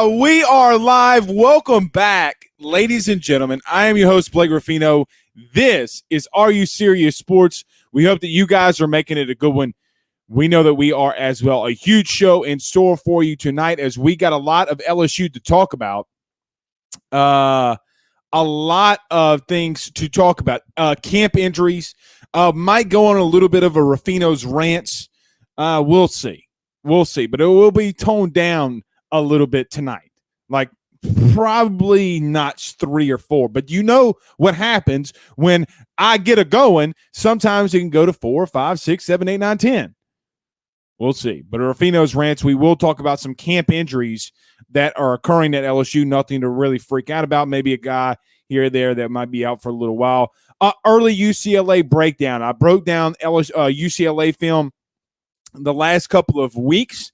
We are live. Welcome back, ladies and gentlemen. I am your host, Blake Rafino. This is Are You Serious Sports? We hope that you guys are making it a good one. We know that we are as well. A huge show in store for you tonight as we got a lot of LSU to talk about. A lot of things to talk about. Camp injuries. Might go on a little bit of a Rafino's rants. We'll see. But it will be toned down a little bit tonight, like probably not 3 or 4, but you know what happens when I get it going. Sometimes it can go to 4, 5, 6, 7, 8, 9, 10. We'll see. But Rafino's rants, we will talk about some camp injuries that are occurring at LSU. Nothing to really freak out about. Maybe a guy here or there that might be out for a little while. Early UCLA breakdown. I broke down UCLA film the last couple of weeks.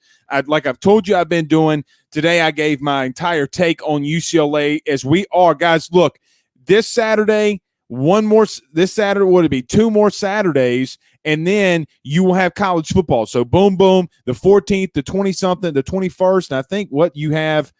Like I've told you I've been doing. Today I gave my entire take on UCLA as we are. Guys, look, this Saturday, this Saturday, would it be 2 more Saturdays, and then you will have college football. So boom, boom, the 14th, the 20-something, the 21st, and I think what you have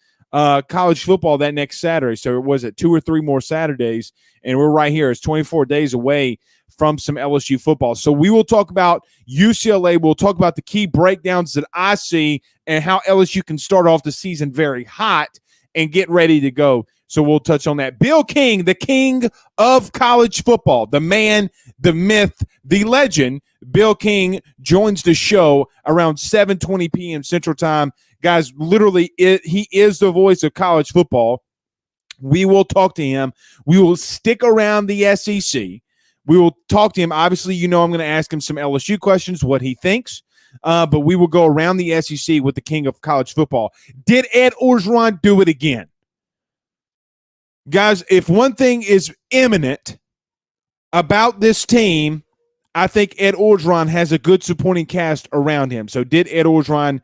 college football that next Saturday. So it was at 2 or 3 more Saturdays, and we're right here. It's 24 days away from some LSU football. So we will talk about UCLA. We'll talk about the key breakdowns that I see and how LSU can start off the season very hot and get ready to go. So we'll touch on that. Bill King, the king of college football, the man, the myth, the legend, Bill King joins the show around 7:20 p.m. Central Time. Guys, literally, he is the voice of college football. We will talk to him. We will stick around the SEC. We will talk to him. Obviously, you know I'm going to ask him some LSU questions, what he thinks. But we will go around the SEC with the king of college football. Did Ed Orgeron do it again? Guys, if one thing is imminent about this team, I think Ed Orgeron has a good supporting cast around him. So did Ed Orgeron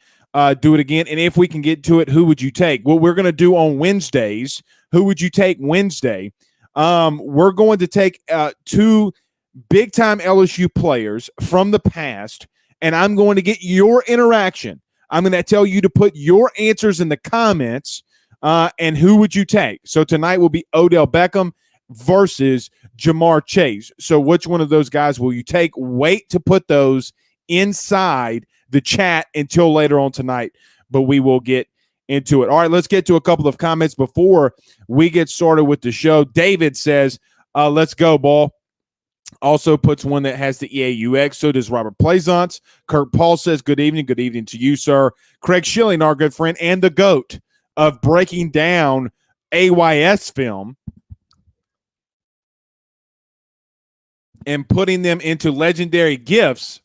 do it again? And if we can get to it, who would you take? What we're going to do on Wednesdays, who would you take Wednesday? We're going to take 2 big-time LSU players from the past, and I'm going to get your interaction. I'm going to tell you to put your answers in the comments, and who would you take? So tonight will be Odell Beckham versus Jamar Chase. So which one of those guys will you take? Wait to put those inside the chat until later on tonight, but we will get into it. All right, let's get to a couple of comments before we get started with the show. David says, let's go, ball. Also puts one that has the EAUX. So does Robert Plaisance. Kurt Paul says, good evening. Good evening to you, sir. Craig Schilling, our good friend, and the GOAT of breaking down AYS film and putting them into legendary gifts.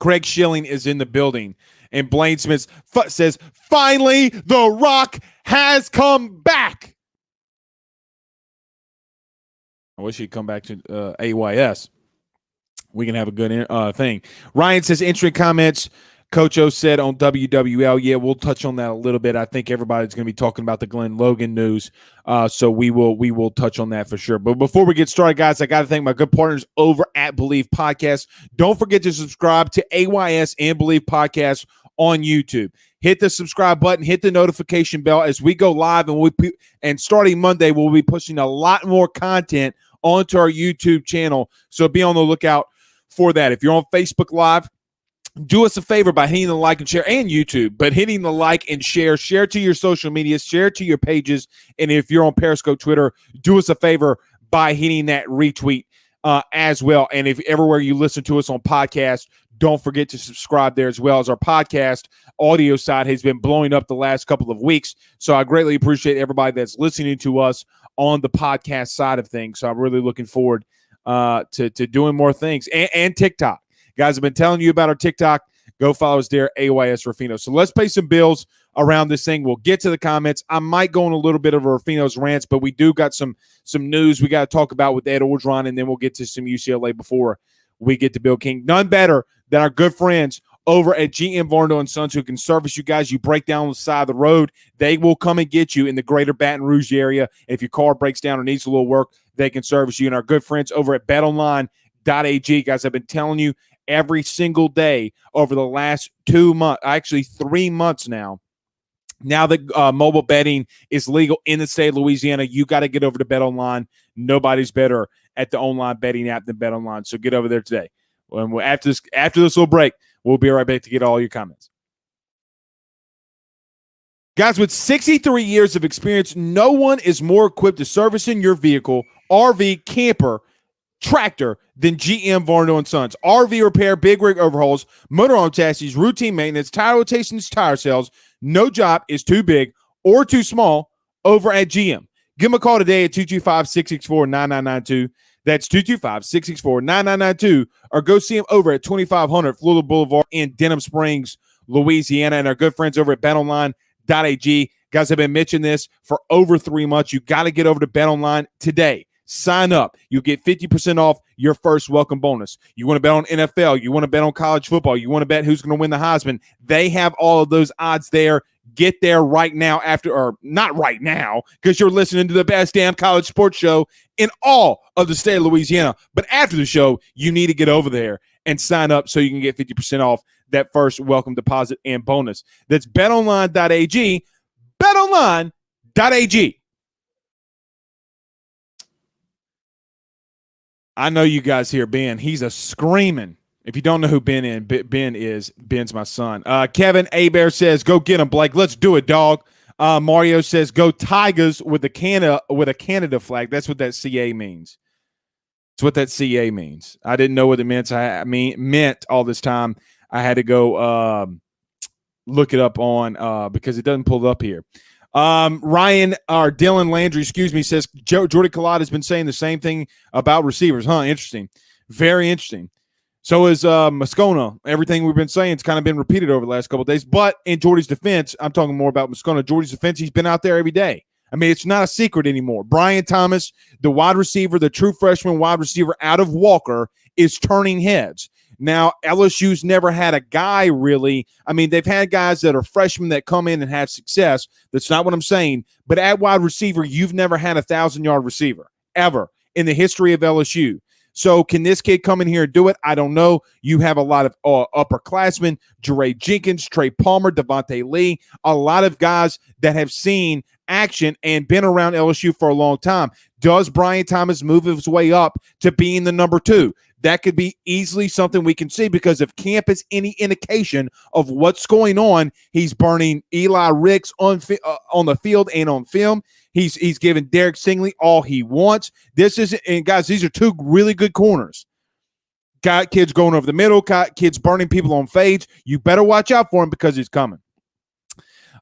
Craig Schilling is in the building. And Blaine Smith says, finally, The Rock has come back. I wish he'd come back to AYS. We can have a good thing. Ryan says, entry comments. Coach O said on WWL, yeah, we'll touch on that a little bit. I think everybody's going to be talking about the Glenn Logan news, so we will touch on that for sure. But before we get started, guys, I got to thank my good partners over at Believe Podcast. Don't forget to subscribe to AYS and Believe Podcast on YouTube. Hit the subscribe button, hit the notification bell as we go live, and starting Monday, we'll be pushing a lot more content onto our YouTube channel, so be on the lookout for that. If you're on Facebook Live, do us a favor by hitting the like and share, and YouTube, but hitting the like and share to your social media, share to your pages, and if you're on Periscope, Twitter, do us a favor by hitting that retweet as well. And if everywhere you listen to us on podcast, don't forget to subscribe there as well, as our podcast audio side has been blowing up the last couple of weeks. So I greatly appreciate everybody that's listening to us on the podcast side of things. So I'm really looking forward to doing more things. And TikTok. Guys, I've been telling you about our TikTok. Go follow us there, AYS Rafino. So let's pay some bills around this thing. We'll get to the comments. I might go on a little bit of Rafino's rants, but we do got some news we got to talk about with Ed Orgeron, and then we'll get to some UCLA before we get to Bill King. None better than our good friends over at GM Varno & Sons, who can service you guys. You break down on the side of the road, they will come and get you in the greater Baton Rouge area. If your car breaks down or needs a little work, they can service you. And our good friends over at betonline.ag, guys, I've been telling you every single day over the last 2 months, actually 3 months now, Now that mobile betting is legal in the state of Louisiana, you got to get over to BetOnline. Nobody's better at the online betting app than BetOnline. So get over there today. After this little break, we'll be right back to get all your comments. Guys, with 63 years of experience, no one is more equipped to servicing your vehicle, RV, camper, tractor than GM Varno & Sons. RV repair, big rig overhauls, motorhome chassis, routine maintenance, tire rotations, tire sales. No job is too big or too small over at GM. Give them a call today at 225-664-9992. That's 225-664-9992. Or go see them over at 2500 Florida Boulevard in Denham Springs, Louisiana. And our good friends over at BetOnline.ag. Guys, have been mentioning this for over 3 months. You got to get over to BetOnline today. Sign up. You'll get 50% off your first welcome bonus. You want to bet on NFL. You want to bet on college football. You want to bet who's going to win the Heisman. They have all of those odds there. Get there right now or not right now, because you're listening to the best damn college sports show in all of the state of Louisiana. But after the show, you need to get over there and sign up so you can get 50% off that first welcome deposit and bonus. That's betonline.ag. betonline.ag. I know you guys hear Ben. He's a screaming. If you don't know who Ben is, Ben's my son. Kevin Abear says, go get him, Blake. Let's do it, dog. Mario says, go Tigers with a Canada flag. That's what that CA means. It's what that CA means. I didn't know what it meant. Meant all this time. I had to go look it up on because it doesn't pull it up here. Ryan or Dylan Landry, says Jordy Collada has been saying the same thing about receivers. Interesting. Very interesting. So is Moscona. Everything we've been saying has kind of been repeated over the last couple of days. But in Jordy's defense, I'm talking more about Moscona. Jordy's defense, he's been out there every day. I mean, it's not a secret anymore. Brian Thomas, the wide receiver, the true freshman wide receiver out of Walker, is turning heads. Now, LSU's never had a guy really. I mean, they've had guys that are freshmen that come in and have success. That's not what I'm saying. But at wide receiver, you've never had a 1,000-yard receiver ever in the history of LSU. So can this kid come in here and do it? I don't know. You have a lot of upperclassmen, Jeray Jenkins, Trey Palmer, Devontae Lee, a lot of guys that have seen action and been around LSU for a long time. Does Brian Thomas move his way up to being the number 2? That could be easily something we can see, because if camp is any indication of what's going on, he's burning Eli Ricks on the field and on film. He's giving Derek Stingley all he wants. And guys, these are 2 really good corners. Got kids going over the middle, got kids burning people on fades. You better watch out for him because he's coming.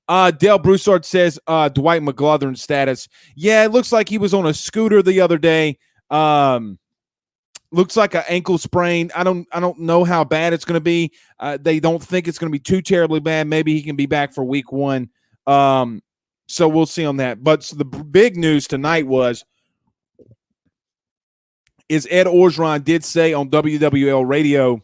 Dale Broussard says Dwight McGlothern's status. Yeah, it looks like he was on a scooter the other day. Looks like an ankle sprain. I don't know how bad it's going to be. They don't think it's going to be too terribly bad. Maybe he can be back for week 1. So we'll see on that. But so the big news tonight is Ed Orgeron did say on WWL radio,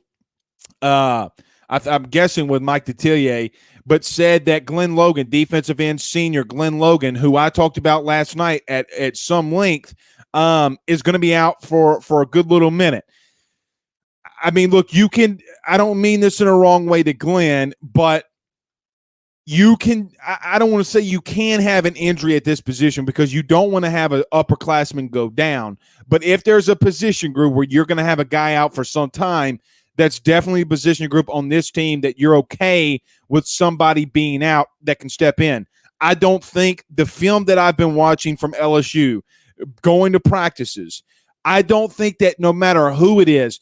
I'm guessing with Mike Detillier, but said that Glenn Logan, defensive end senior Glenn Logan, who I talked about last night at some length, is going to be out for a good little minute. I mean, look, I don't mean this in a wrong way to Glenn, but I don't want to say you can have an injury at this position, because you don't want to have an upperclassman go down. But if there's a position group where you're going to have a guy out for some time, that's definitely a position group on this team that you're okay with somebody being out that can step in. I don't think the film that I've been watching from LSU, going to practices, I don't think that no matter who it is,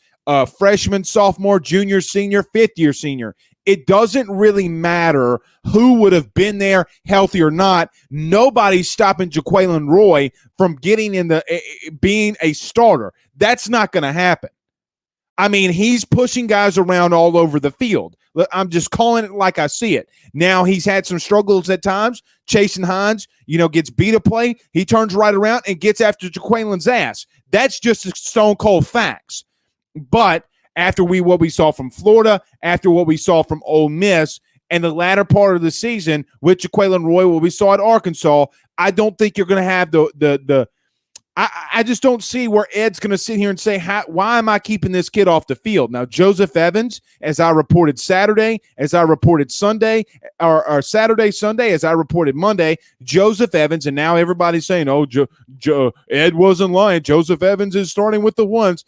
freshman, sophomore, junior, senior, fifth-year senior, it doesn't really matter who would have been there, healthy or not. Nobody's stopping Jaquelin Roy from getting in being a starter. That's not going to happen. I mean, he's pushing guys around all over the field. I'm just calling it like I see it. Now, he's had some struggles at times. Chasen Hines, gets beat a play. He turns right around and gets after Jaquelin's ass. That's just stone cold facts. But after what we saw from Florida, after what we saw from Ole Miss, and the latter part of the season with Jaquelin Roy, what we saw at Arkansas, I don't think you're going to have the I just don't see where Ed's going to sit here and say, why am I keeping this kid off the field? Now, Joseph Evans, as I reported Saturday, as I reported Sunday, or Saturday, Sunday, as I reported Monday, Joseph Evans, and now everybody's saying, oh, Ed wasn't lying. Joseph Evans is starting with the ones.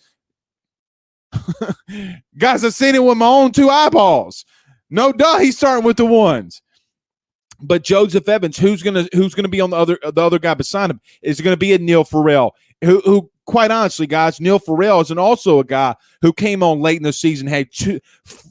Guys, I've seen it with my own two eyeballs. No duh, he's starting with the ones. But Joseph Evans, who's gonna be on the other guy beside him? Is going to be a Neil Farrell, who quite honestly, guys, Neil Farrell is also a guy who came on late in the season, had two,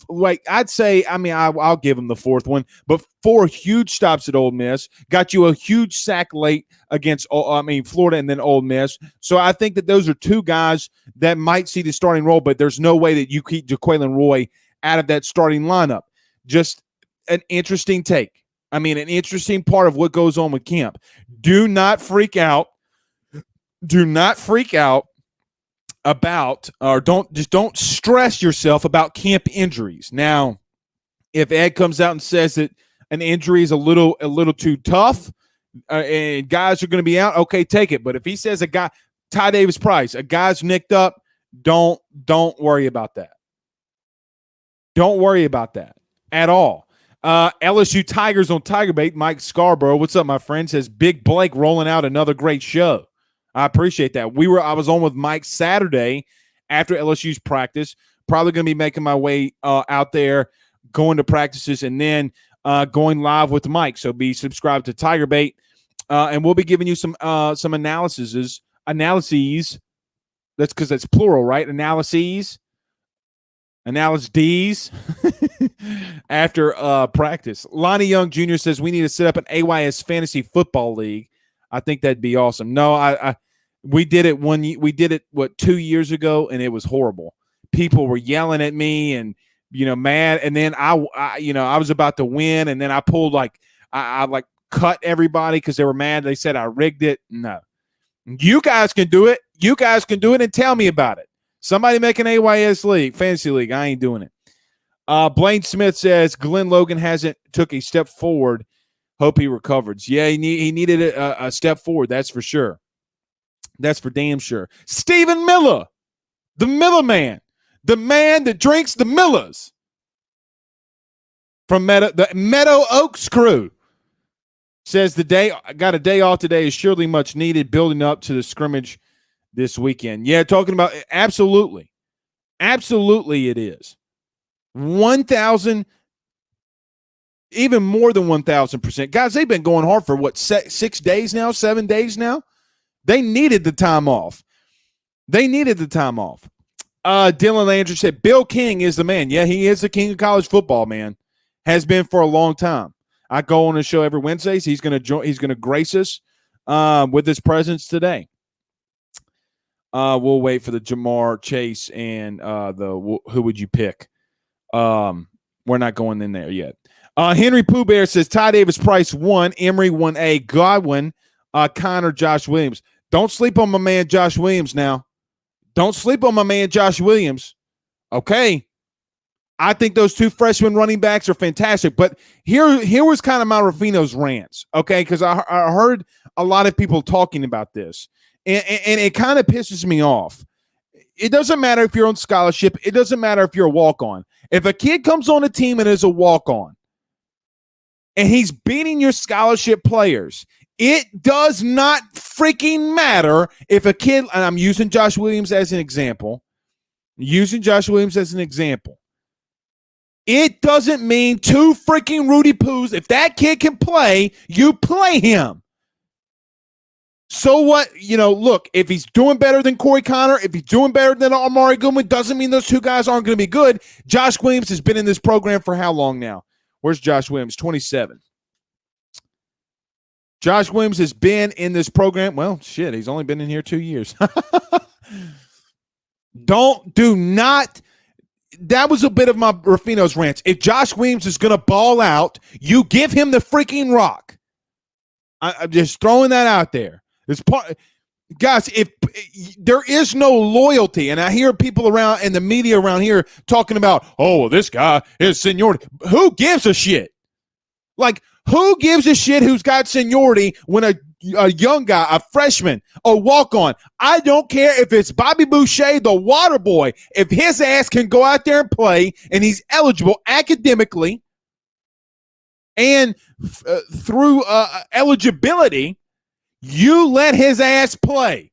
like I'd say, I mean, I'll give him the fourth one, but 4 huge stops at Ole Miss, got you a huge sack late against, Florida and then Ole Miss. So I think that those are 2 guys that might see the starting role, but there's no way that you keep Jaquelin Roy out of that starting lineup. Just an interesting take. I mean, an interesting part of what goes on with camp. Do not freak out. Do not freak out about, or don't stress yourself about camp injuries. Now, if Ed comes out and says that an injury is a little too tough, and guys are going to be out, okay, take it. But if he says Ty Davis Price, a guy's nicked up, don't worry about that. Don't worry about that at all. LSU Tigers on Tiger Bait. Mike Scarborough, what's up, my friend? Says Big Blake rolling out another great show. I appreciate that. I was on with Mike Saturday after LSU's practice. Probably going to be making my way out there, going to practices, and then going live with Mike. So be subscribed to Tiger Bait, and we'll be giving you some analyses. That's because that's plural, right? Analyses after practice. Lonnie Young Jr. says we need to set up an AYS fantasy football league. I think that'd be awesome. No, we did it 2 years ago, and it was horrible. People were yelling at me and mad, and then I was about to win, and then I pulled I cut everybody because they were mad. They said I rigged it. No, you guys can do it. You guys can do it, and tell me about it. Somebody make an AYS league, fantasy league. I ain't doing it. Blaine Smith says Glenn Logan hasn't took a step forward. Hope he recovers. Yeah, he needed a step forward. That's for sure. That's for damn sure. Stephen Miller, the Miller man, the man that drinks the Millers from the Meadow Oaks crew, says got a day off today is surely much needed, building up to the scrimmage this weekend. Yeah, talking about absolutely it is 1,000, even more than 1,000%. Guys, they've been going hard for 6 days now, 7 days now. They needed the time off. Dylan Landry said Bill King is the man. Yeah, he is the king of college football, man. Has been for a long time. I go on the show every Wednesday. He's going to grace us with his presence today. We'll wait for the Jamar Chase and who would you pick? We're not going in there yet. Henry Pooh Bear says Ty Davis Price 1, Emory 1A, Godwin, Connor, Josh Williams. Don't sleep on my man Josh Williams now. Don't sleep on my man Josh Williams. Okay. I think those 2 freshman running backs are fantastic. But here was kind of my Rafino's rants, okay, because I heard a lot of people talking about this. And it kind of pisses me off. It doesn't matter if you're on scholarship. It doesn't matter if you're a walk-on. If a kid comes on a team and is a walk-on and he's beating your scholarship players, it does not freaking matter if a kid, and I'm using Josh Williams as an example. It doesn't mean 2 freaking Rudy Poos. If that kid can play, you play him. So what? Look, if he's doing better than Corey Connor, if he's doing better than Amari Goodwin, doesn't mean those 2 guys aren't going to be good. Josh Williams has been in this program for how long now? Where's Josh Williams? 27. Josh Williams has been in this program. Well, shit, he's only been in here 2 years. That was a bit of my Rafino's rants. If Josh Williams is going to ball out, you give him the freaking rock. I'm just throwing that out there. Guys, if there is no loyalty, and I hear people around in the media around here talking about, oh, well, this guy is seniority. Who gives a shit? Who gives a shit who's got seniority when a a young guy, a freshman, a walk-on. I don't care if it's Bobby Boucher, the water boy. If his ass can go out there and play and he's eligible academically and through eligibility, you let his ass play.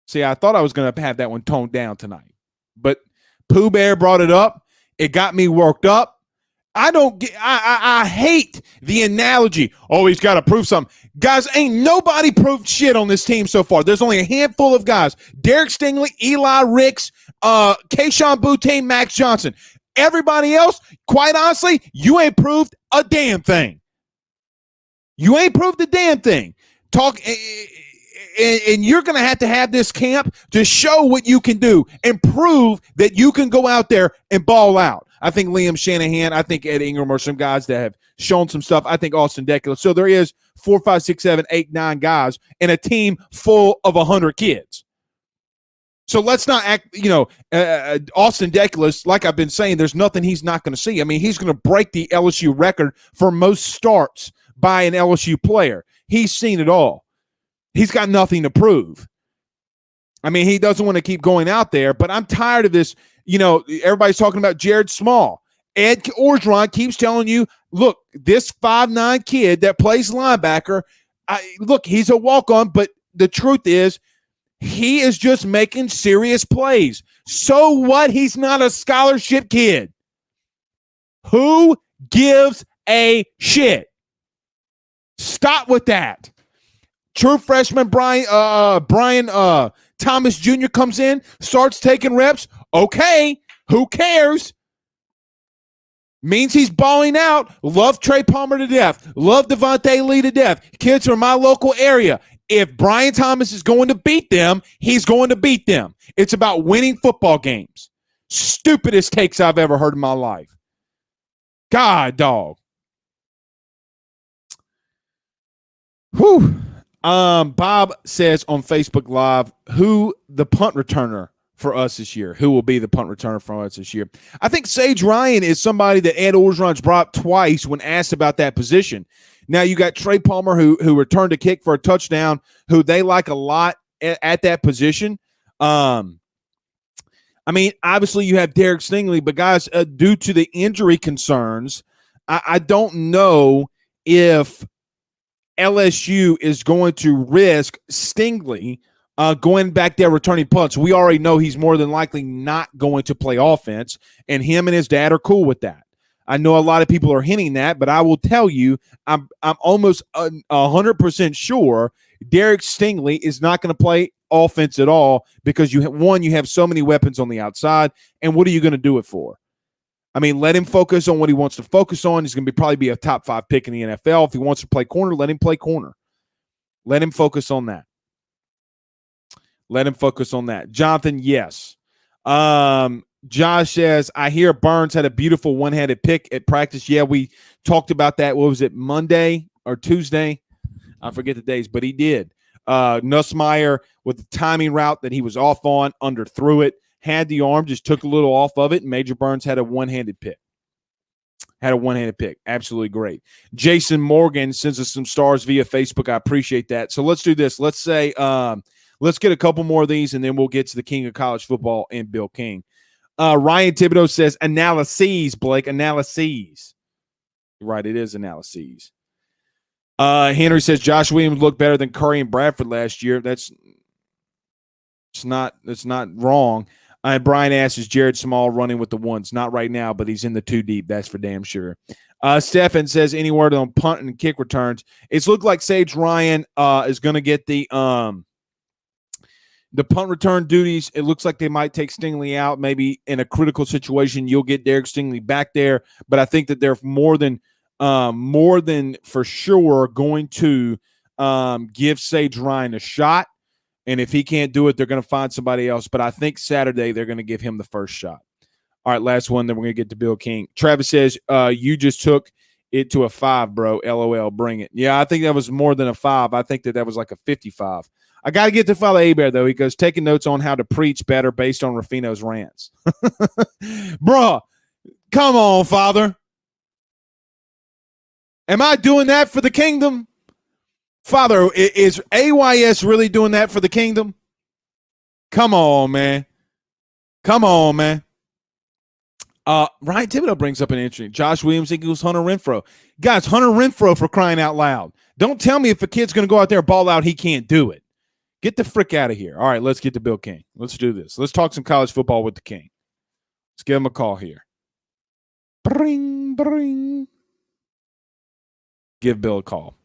See, I thought I was going to have that one toned down tonight, but Pooh Bear brought it up. It got me worked up. I hate the analogy. Oh, he's got to prove something. Guys, ain't nobody proved shit on this team so far. There's only a handful of guys. Derek Stingley, Eli Ricks, Keyshawn Boutte, Max Johnson. Everybody else, quite honestly, you ain't proved a damn thing. You ain't proved a damn thing. And you're going to have this camp to show what you can do and prove that you can go out there and ball out. I think Liam Shanahan, I think Ed Ingram are some guys that have shown some stuff. I think Austin Deckler. So there is 4, 5, 6, 7, 8, 9 guys in a team full of 100 kids. So let's not act, Austin Deckler, like I've been saying, there's nothing he's not going to see. I mean, he's going to break the LSU record for most starts by an LSU player. He's seen it all. He's got nothing to prove. I mean, he doesn't want to keep going out there, but I'm tired of this. Everybody's talking about Jared Small. Ed Orgeron keeps telling you, look, this 5'9" kid that plays linebacker, look, he's a walk-on, but the truth is he is just making serious plays. So what? He's not a scholarship kid. Who gives a shit? Stop with that. True freshman Brian Thomas Jr. comes in, starts taking reps. Okay, who cares? Means he's balling out. Love Trey Palmer to death. Love Devontae Lee to death. Kids from my local area. If Brian Thomas is going to beat them, he's going to beat them. It's about winning football games. Stupidest takes I've ever heard in my life. God, dog. Whew. Bob says on Facebook Live, who the punt returner for us this year? Who will be the punt returner for us this year? I think Sage Ryan is somebody that Ed Orgeron's brought up twice when asked about that position. Now you got Trey Palmer who returned a kick for a touchdown, who they like a lot at that position. I mean, obviously you have Derek Stingley, but guys, due to the injury concerns, I don't know if LSU is going to risk Stingley going back there returning punts. We already know he's more than likely not going to play offense, and him and his dad are cool with that. I know a lot of people are hinting that, but I will tell you, I'm almost 100% sure Derek Stingley is not going to play offense at all because you have so many weapons on the outside, and what are you going to do it for? I mean, let him focus on what he wants to focus on. He's going to probably be a top 5 pick in the NFL. If he wants to play corner, let him play corner. Let him focus on that. Let him focus on that. Jonathan, yes. Josh says, I hear Burns had a beautiful one-handed pick at practice. Yeah, we talked about that. What was it, Monday or Tuesday? I forget the days, but he did. Nussmeier with the timing route that he was off on, underthrew it. Had the arm, just took a little off of it, and Major Burns had a one-handed pick. Absolutely great. Jason Morgan sends us some stars via Facebook. I appreciate that. So let's do this. Let's say, let's get a couple more of these, and then we'll get to the king of college football and Bill King. Ryan Thibodeau says, analyses, Blake, analyses. Right, it is analyses. Henry says, Josh Williams looked better than Curry and Bradford last year. That's not wrong. And Brian asks, is Jared Small running with the ones? Not right now, but he's in the 2 deep. That's for damn sure. Stefan says, any word on punt and kick returns? It's looked like Sage Ryan is going to get the punt return duties. It looks like they might take Stingley out. Maybe in a critical situation, you'll get Derek Stingley back there. But I think that they're more than for sure going to give Sage Ryan a shot. And if he can't do it, they're going to find somebody else. But I think Saturday they're going to give him the first shot. All right, last one. Then we're going to get to Bill King. Travis says, you just took it to a 5, bro. LOL, bring it. Yeah, I think that was more than a 5. I think that was like a 55. I got to get to Father Abear, though. He goes, taking notes on how to preach better based on Rafino's rants. Bruh, come on, Father. Am I doing that for the kingdom? Father, is AYS really doing that for the kingdom? Come on, man. Come on, man. Ryan Thibodeau brings up an interesting. Josh Williams equals Hunter Renfrow. Guys, Hunter Renfrow for crying out loud. Don't tell me if a kid's going to go out there and ball out, he can't do it. Get the frick out of here. All right, let's get to Bill King. Let's do this. Let's talk some college football with the King. Let's give him a call here. Bring, bring. Give Bill a call.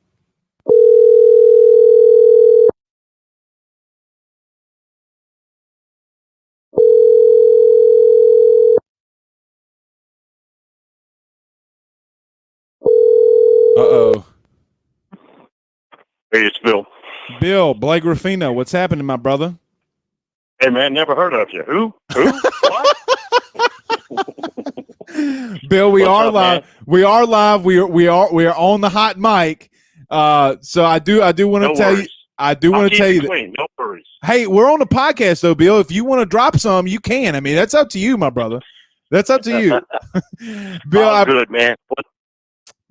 Uh-oh. Hey, it's Bill. Bill, Blake Rafino, what's happening, my brother? Hey, man, never heard of you. Who? What? Bill, we What's are up, live. man? We are live. We are on the hot mic. So I do want to No tell worries. you. I do want to tell you that. Clean. No worries. Hey, we're on the podcast though, Bill. If you want to drop some, you can. I mean, that's up to you, my brother. That's up to you. Bill, Good, man.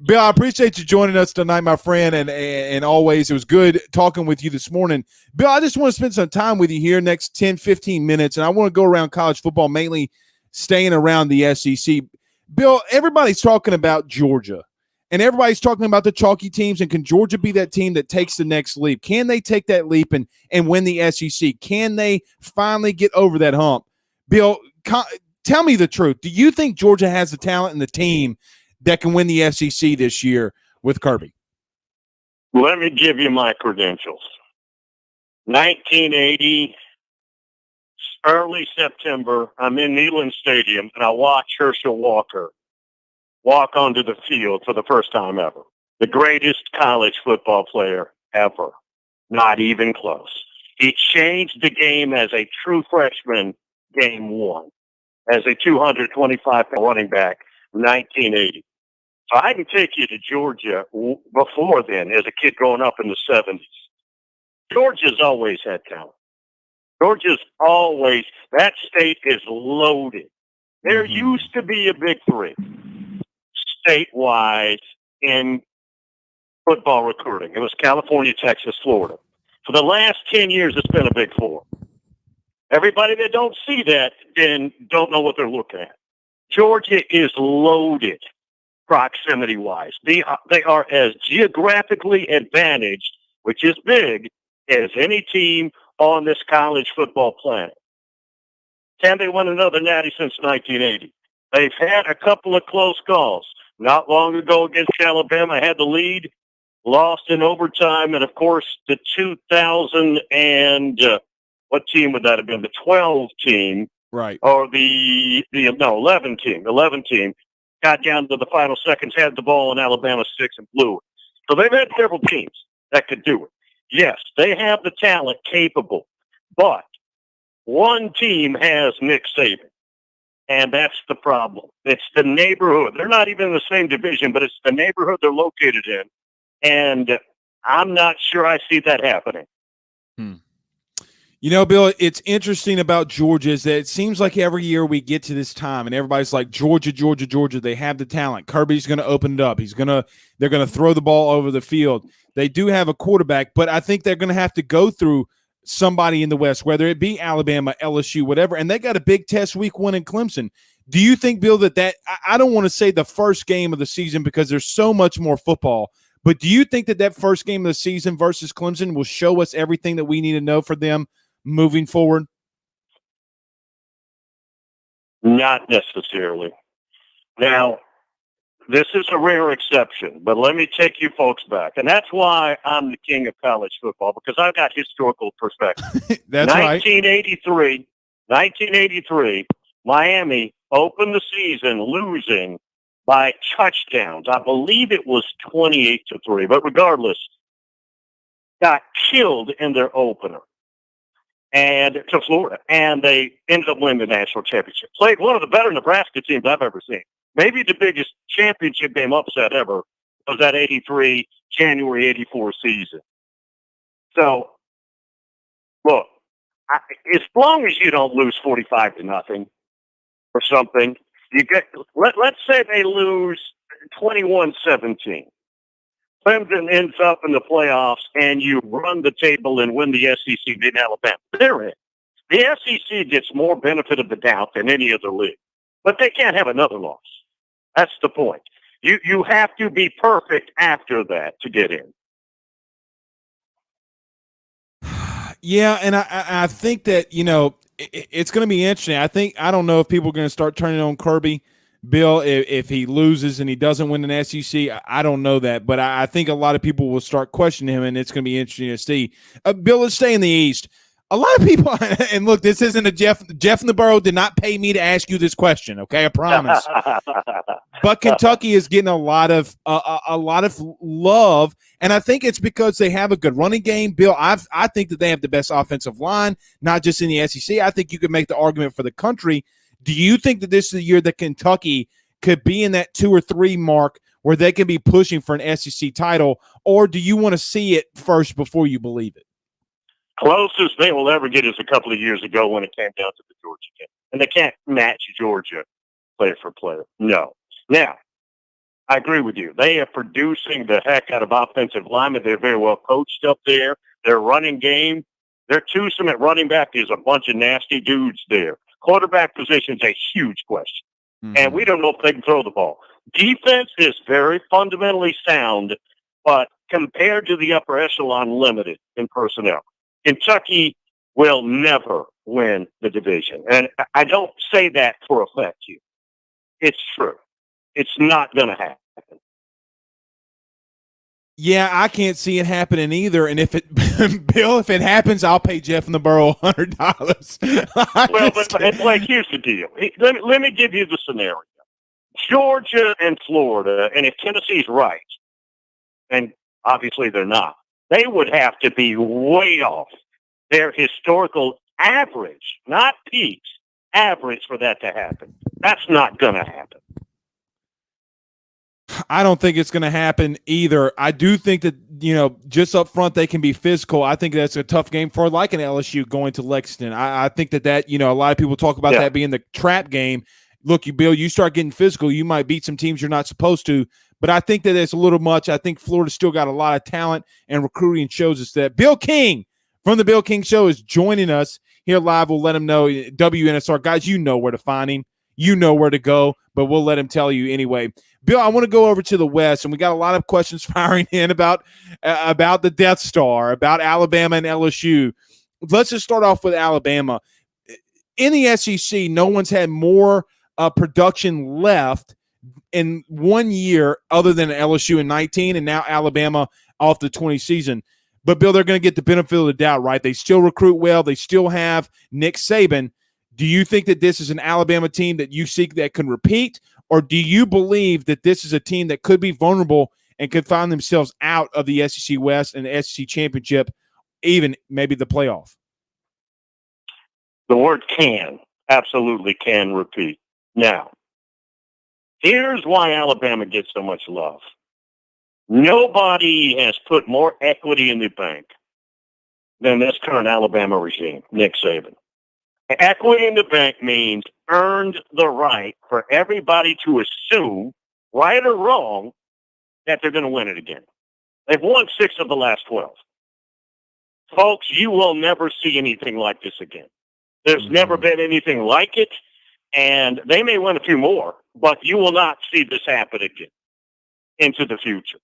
Bill, I appreciate you joining us tonight, my friend, and always it was good talking with you this morning. Bill, I just want to spend some time with you here next 10, 15 minutes, and I want to go around college football, mainly staying around the SEC. Bill, everybody's talking about Georgia, and everybody's talking about the chalky teams, and can Georgia be that team that takes the next leap? Can they take that leap and win the SEC? Can they finally get over that hump? Bill, tell me the truth. Do you think Georgia has the talent and the team that can win the SEC this year with Kirby? Let me give you my credentials. 1980, early September, I'm in Neyland Stadium, and I watch Herschel Walker walk onto the field for the first time ever. The greatest college football player ever. Not even close. He changed the game as a true freshman game one, as a 225-pound running back, 1980. So I can take you to Georgia before then, as a kid growing up in the 70s. Georgia's always had talent. Georgia's always, that state is loaded. There used to be a big three statewide in football recruiting. It was California, Texas, Florida. For the last 10 years, it's been a big four. Everybody that don't see that then don't know what they're looking at. Georgia is loaded proximity-wise. They are as geographically advantaged, which is big, as any team on this college football planet. Can they win another natty since 1980? They've had a couple of close calls. Not long ago against Alabama, had the lead, lost in overtime, and of course the 2000 and what team would that have been? The 12 team, right? Or the 11 team. 11 team got down to the final seconds, had the ball in Alabama 6 and blew it. So they've had several teams that could do it. Yes, they have the talent capable, but one team has Nick Saban, and that's the problem. It's the neighborhood. They're not even in the same division, but it's the neighborhood they're located in, and I'm not sure I see that happening. You know, Bill, it's interesting about Georgia is that it seems like every year we get to this time and everybody's like, Georgia, Georgia, Georgia, they have the talent. Kirby's going to open it up. They're going to throw the ball over the field. They do have a quarterback, but I think they're going to have to go through somebody in the West, whether it be Alabama, LSU, whatever, and they got a big test week 1 in Clemson. Do you think, Bill, that I don't want to say the first game of the season because there's so much more football, but do you think that first game of the season versus Clemson will show us everything that we need to know for them moving forward? Not necessarily. Now, this is a rare exception, but let me take you folks back. And that's why I'm the king of college football, because I've got historical perspective. That's 1983, Miami opened the season losing by touchdowns. I believe it was 28-3, but regardless, got killed in their opener. And to Florida, and they ended up winning the national championship. Played one of the better Nebraska teams I've ever seen. Maybe the biggest championship game upset ever was that 83, January 84 season. So, look, as long as you don't lose 45-0 or something, you get. Let's say they lose 21-17. Clemson ends up in the playoffs and you run the table and win the SEC, beat Alabama. They're in. The SEC gets more benefit of the doubt than any other league, but they can't have another loss. That's the point. You have to be perfect after that to get in. Yeah, and I think that, it's going to be interesting. I don't know if people are going to start turning on Kirby, Bill, if he loses and he doesn't win an SEC. I don't know that, but I think a lot of people will start questioning him, and it's going to be interesting to see. Bill, let's stay in the East. A lot of people, and look, this isn't a Jeff in the Borough did not pay me to ask you this question, okay? I promise. But Kentucky is getting a lot of love, and I think it's because they have a good running game. Bill, I think that they have the best offensive line, not just in the SEC. I think you could make the argument for the country. Do you think that this is the year that Kentucky could be in that 2 or 3 mark where they can be pushing for an SEC title, or do you want to see it first before you believe it? Closest they will ever get is a couple of years ago when it came down to the Georgia game. And they can't match Georgia player for player. No. Now, I agree with you. They are producing the heck out of offensive linemen. They're very well coached up there. Their running game, their twosome at running back is a bunch of nasty dudes there. Quarterback position is a huge question. Mm-hmm. And we don't know if they can throw the ball. Defense is very fundamentally sound, but compared to the upper echelon, limited in personnel. Kentucky will never win the division. And I don't say that for effect here. It's true. It's not going to happen. Yeah, I can't see it happening either. And if it, Bill, if it happens, I'll pay Jeff in the Borough $100. Well, but like, here's the deal. Let me give you the scenario. Georgia and Florida, and if Tennessee's right, and obviously they're not, they would have to be way off their historical average, not peaks, average for that to happen. That's not going to happen. I don't think it's going to happen either. I do think that, just up front, they can be physical. I think that's a tough game for like an LSU going to Lexington. I think that, a lot of people talk about that being the trap game. Look, Bill, you start getting physical, you might beat some teams you're not supposed to. But I think that it's a little much. I think Florida's still got a lot of talent, and recruiting shows us that. Bill King from the Bill King Show is joining us here live. We'll let him know. WNSR. Guys, you know where to find him. You know where to go, but we'll let him tell you anyway. Bill, I want to go over to the West, and we got a lot of questions firing in about the Death Star, about Alabama and LSU. Let's just start off with Alabama. In the SEC, no one's had more production left in 1 year other than LSU in 19 and now Alabama off the 20 season. But, Bill, they're going to get the benefit of the doubt, right? They still recruit well. They still have Nick Saban. Do you think that this is an Alabama team that you seek that can repeat, or do you believe that this is a team that could be vulnerable and could find themselves out of the SEC West and the SEC Championship, even maybe the playoff? The word can, absolutely can repeat. Now, here's why Alabama gets so much love. Nobody has put more equity in the bank than this current Alabama regime, Nick Saban. Equity in the bank means earned the right for everybody to assume, right or wrong, that they're going to win it again. They've won 6 of the last 12. Folks, you will never see anything like this again. There's never been anything like it, and they may win a few more, but you will not see this happen again into the future.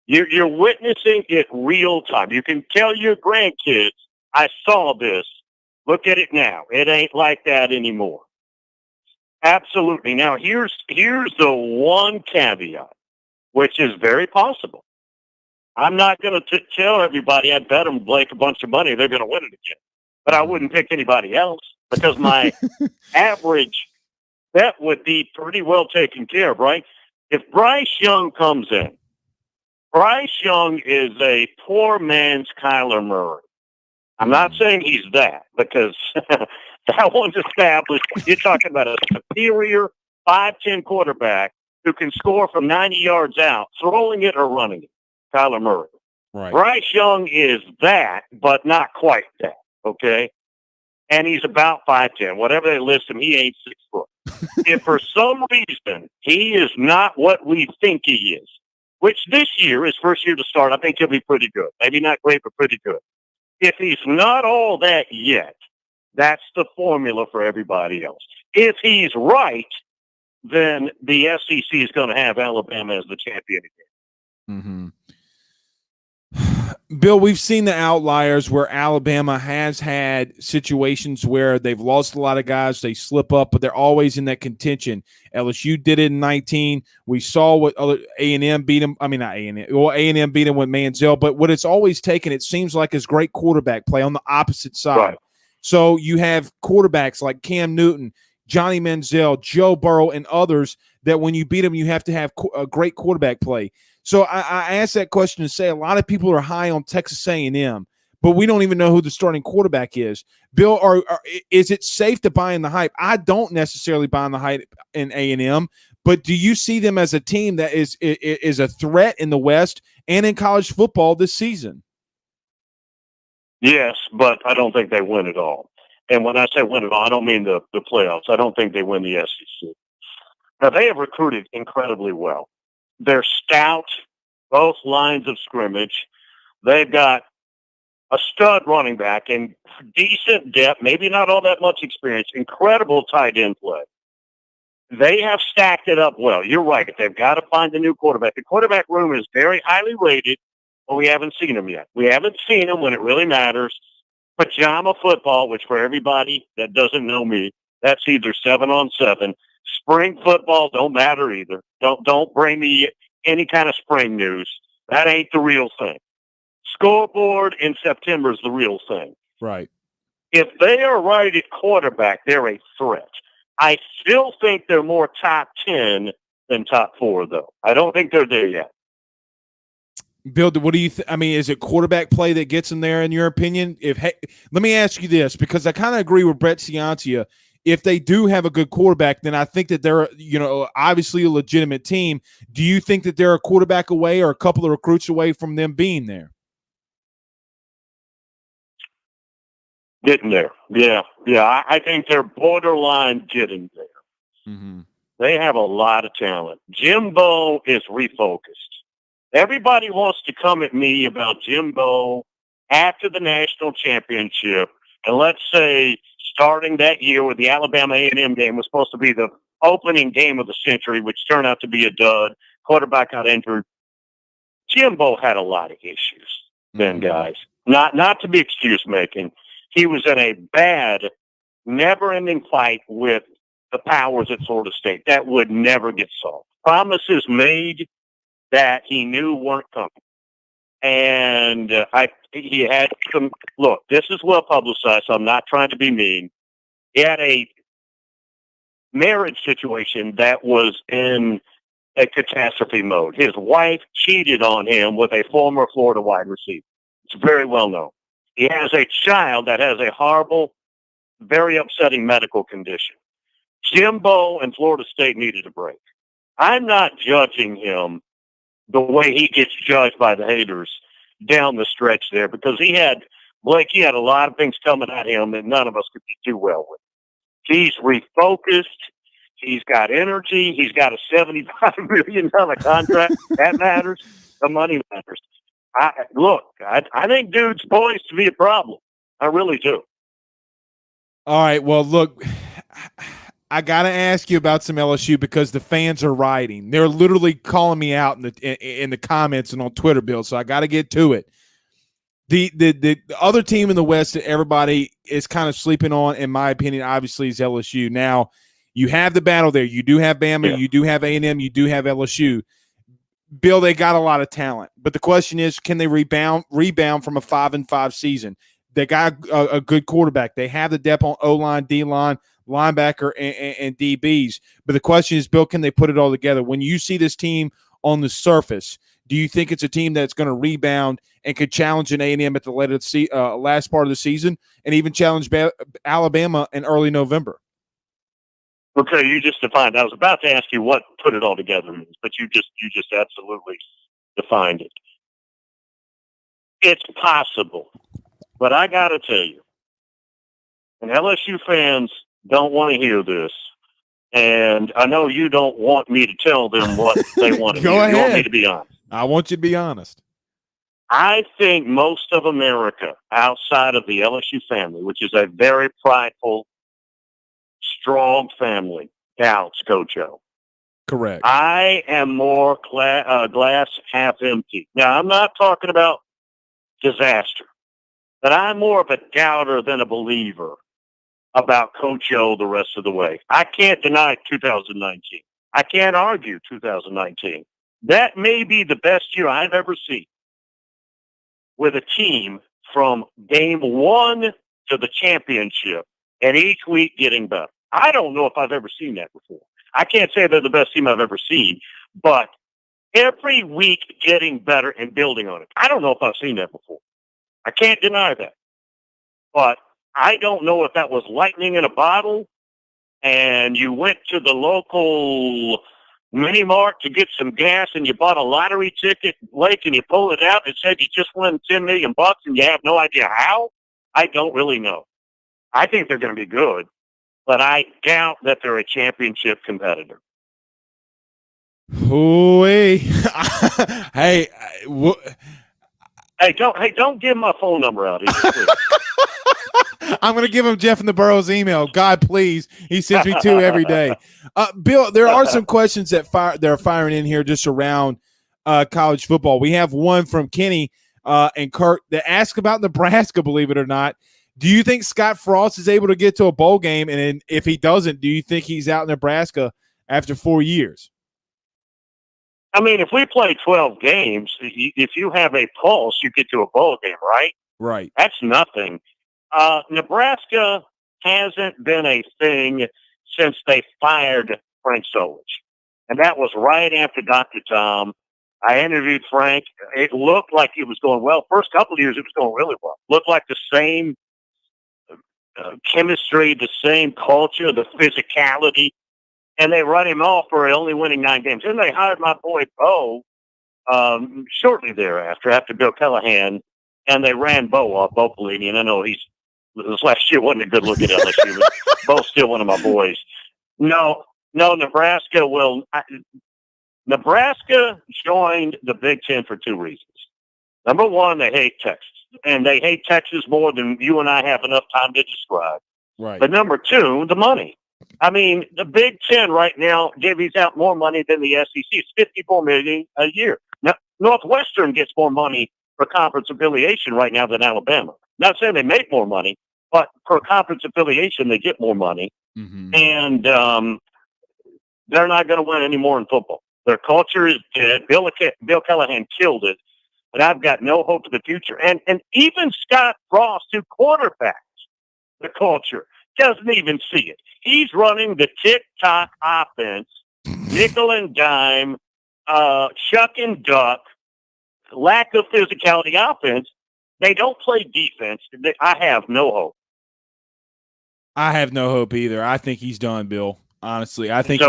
You're witnessing it real time. You can tell your grandkids, I saw this. Look at it now. It ain't like that anymore. Absolutely. Now, here's the one caveat, which is very possible. I'm not going to tell everybody I'd bet them, Blake, a bunch of money they're going to win it again. But I wouldn't pick anybody else because my average bet would be pretty well taken care of, right? If Bryce Young comes in, Bryce Young is a poor man's Kyler Murray. I'm not saying he's that because that one's established. You're talking about a superior 5'10" quarterback who can score from 90 yards out, throwing it or running it. Kyler Murray. Right. Bryce Young is that, but not quite that. Okay? And he's about 5'10". Whatever they list him, he ain't 6 foot. If for some reason he is not what we think he is, which this year, his first year to start, I think he'll be pretty good. Maybe not great, but pretty good. If he's not all that yet, that's the formula for everybody else. If he's right, then the SEC is going to have Alabama as the champion again. Mm-hmm. Bill, we've seen the outliers where Alabama has had situations where they've lost a lot of guys, they slip up, but they're always in that contention. LSU did it in 19. We saw what other A&M beat them. I mean, not A&M. Well, A&M beat them with Manziel, but what it's always taken, it seems like, is great quarterback play on the opposite side. Right. So you have quarterbacks like Cam Newton, Johnny Manziel, Joe Burrow, and others that when you beat them, you have to have a great quarterback play. So I asked that question to say a lot of people are high on Texas A&M, but we don't even know who the starting quarterback is. Bill, is it safe to buy in the hype? I don't necessarily buy in the hype in A&M, but do you see them as a team that is a threat in the West and in college football this season? Yes, but I don't think they win it all. And when I say win it all, I don't mean the playoffs. I don't think they win the SEC. Now, they have recruited incredibly well. They're stout, both lines of scrimmage. They've got a stud running back and decent depth, maybe not all that much experience, incredible tight end play. They have stacked it up well. You're right. They've got to find a new quarterback. The quarterback room is very highly rated, but we haven't seen them yet. We haven't seen them when it really matters. Pajama football, which for everybody that doesn't know me, that's either 7-on-7. Spring football don't matter either. Don't bring me any kind of spring news. That ain't the real thing. Scoreboard in September is the real thing. Right. If they are right at quarterback, they're a threat. I still think they're more top 10 than top 4, though. I don't think they're there yet. Bill, what do you I mean, is it quarterback play that gets them there in your opinion? Let me ask you this, because I kind of agree with Brett Ciancia. If they do have a good quarterback, then I think that they're, obviously a legitimate team. Do you think that they're a quarterback away or a couple of recruits away from them being there? Getting there. Yeah. I think they're borderline getting there. Mm-hmm. They have a lot of talent. Jimbo is refocused. Everybody wants to come at me about Jimbo after the national championship, and let's say starting that year with the Alabama A&M game was supposed to be the opening game of the century, which turned out to be a dud. Quarterback got injured. Jimbo had a lot of issues then, guys. Not to be excuse making. He was in a bad, never-ending fight with the powers at Florida State that would never get solved. Promises made that he knew weren't coming. And he had some, look, this is well publicized, so I'm not trying to be mean. He had a marriage situation that was in a catastrophe mode. His wife cheated on him with a former Florida wide receiver. It's very well known. He has a child that has a horrible, very upsetting medical condition. Jimbo and Florida State needed a break. I'm not judging him the way he gets judged by the haters down the stretch there, because he had a lot of things coming at him that none of us could do well with. He's refocused. He's got energy. He's got a $75 million contract. That matters. The money matters. I think dude's poised to be a problem. I really do. All right. Well, look, I got to ask you about some LSU because the fans are rioting. They're literally calling me out in the comments and on Twitter, Bill. So I got to get to it. The other team in the West that everybody is kind of sleeping on, in my opinion, obviously is LSU. Now, you have the battle there. You do have Bama. You do have A&M. You do have LSU. Bill, they got a lot of talent. But the question is, can they rebound from a 5-5 season? They got a good quarterback. They have the depth on O-line, D-line, linebacker, and DBs. But the question is, Bill, can they put it all together? When you see this team on the surface, do you think it's a team that's going to rebound and could challenge an A&M at the last part of the season and even challenge Alabama in early November? Okay, you just defined. I was about to ask you what put it all together means, but you just absolutely defined it. It's possible, but I got to tell you, and LSU fans don't want to hear this, and I know you don't want me to tell them what they want to hear. Go ahead. You want me to be honest. I want you to be honest. I think most of America, outside of the LSU family, which is a very prideful, strong family, doubts Coach O. Correct. I am more glass half empty. Now, I'm not talking about disaster, but I'm more of a doubter than a believer about Coach O the rest of the way. I can't deny 2019. I can't argue 2019. That may be the best year I've ever seen with a team from game one to the championship and each week getting better. I don't know if I've ever seen that before. I can't say they're the best team I've ever seen, but every week getting better and building on it. I don't know if I've seen that before. I can't deny that. But I don't know if that was lightning in a bottle and you went to the local mini mart to get some gas and you bought a lottery ticket, Blake, and you pulled it out and it said you just won $10 million and you have no idea how. I don't really know. I think they're going to be good, but I doubt that they're a championship competitor. Hey, don't give my phone number out either, please. I'm going to give him Jeff in the Burrows email. God, please. He sends me two every day. Bill, there are some questions that are firing in here just around college football. We have one from Kenny and Kurt that ask about Nebraska, believe it or not. Do you think Scott Frost is able to get to a bowl game? And if he doesn't, do you think he's out in Nebraska after 4 years? I mean, if we play 12 games, if you have a pulse, you get to a bowl game, right? Right. That's nothing. Nebraska hasn't been a thing since they fired Frank Solich. And that was right after Dr. Tom. I interviewed Frank. It looked like it was going well. First couple of years, it was going really well. Looked like the same chemistry, the same culture, the physicality. And they run him off for only winning 9 games. Then they hired my boy Bo shortly thereafter, after Bill Callahan, and they ran Bo off, Bo Pelini. And I know this last year wasn't a good look at LSU, but Bo's still one of my boys. No, Nebraska will. Nebraska joined the Big Ten for 2 reasons. Number one, they hate Texas, and they hate Texas more than you and I have enough time to describe. Right. But number two, the money. I mean, the Big Ten right now gives out more money than the SEC. It's $54 million a year. Now, Northwestern gets more money for conference affiliation right now than Alabama. Not saying they make more money, but for conference affiliation, they get more money. Mm-hmm. And they're not going to win any more in football. Their culture is dead. Bill Callahan killed it, but I've got no hope for the future. And even Scott Frost, who quarterbacks the culture, doesn't even see it. He's running the tick-tock offense, nickel and dime, chuck and duck, lack of physicality offense. They don't play defense. I have no hope. I have no hope either. I think he's done, Bill. Honestly, I think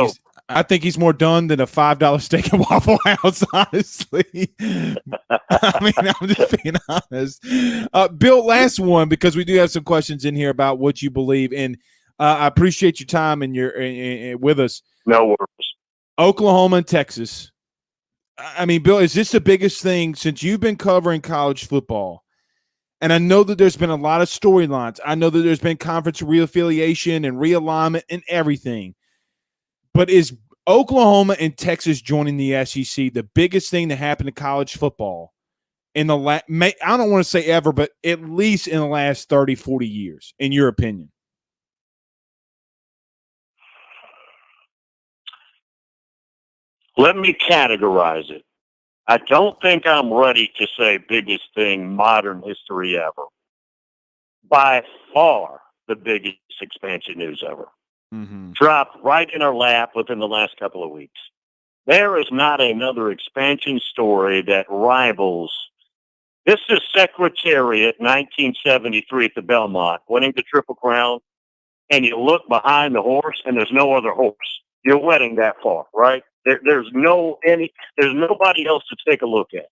he's more done than a $5 steak and Waffle House. Honestly, I mean, I'm just being honest. Bill, last one, because we do have some questions in here about what you believe, and I appreciate your time and your with us. No worries. Oklahoma and Texas. I mean, Bill, is this the biggest thing since you've been covering college football? And I know that there's been a lot of storylines. I know that there's been conference reaffiliation and realignment and everything. But is Oklahoma and Texas joining the SEC the biggest thing that happened to college football in the I don't want to say ever, but at least in the last 30, 40 years, in your opinion? Let me categorize it. I don't think I'm ready to say biggest thing modern history ever. By far the biggest expansion news ever. Mm-hmm. Dropped right in our lap within the last couple of weeks. There is not another expansion story that rivals. This is Secretariat 1973 at the Belmont, winning the Triple Crown, and you look behind the horse and there's no other horse. You're wedding that far, right? There's nobody else to take a look at.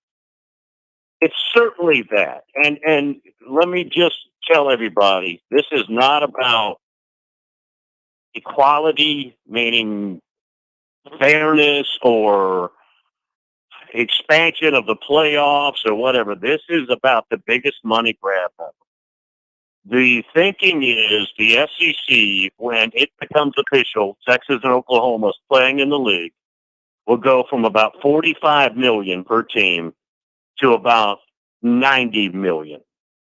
It's certainly that. And let me just tell everybody, this is not about equality, meaning fairness, or expansion of the playoffs or whatever. This is about the biggest money grab ever. The thinking is the SEC, when it becomes official, Texas and Oklahoma playing in the league, will go from about $45 million per team to about $90 million,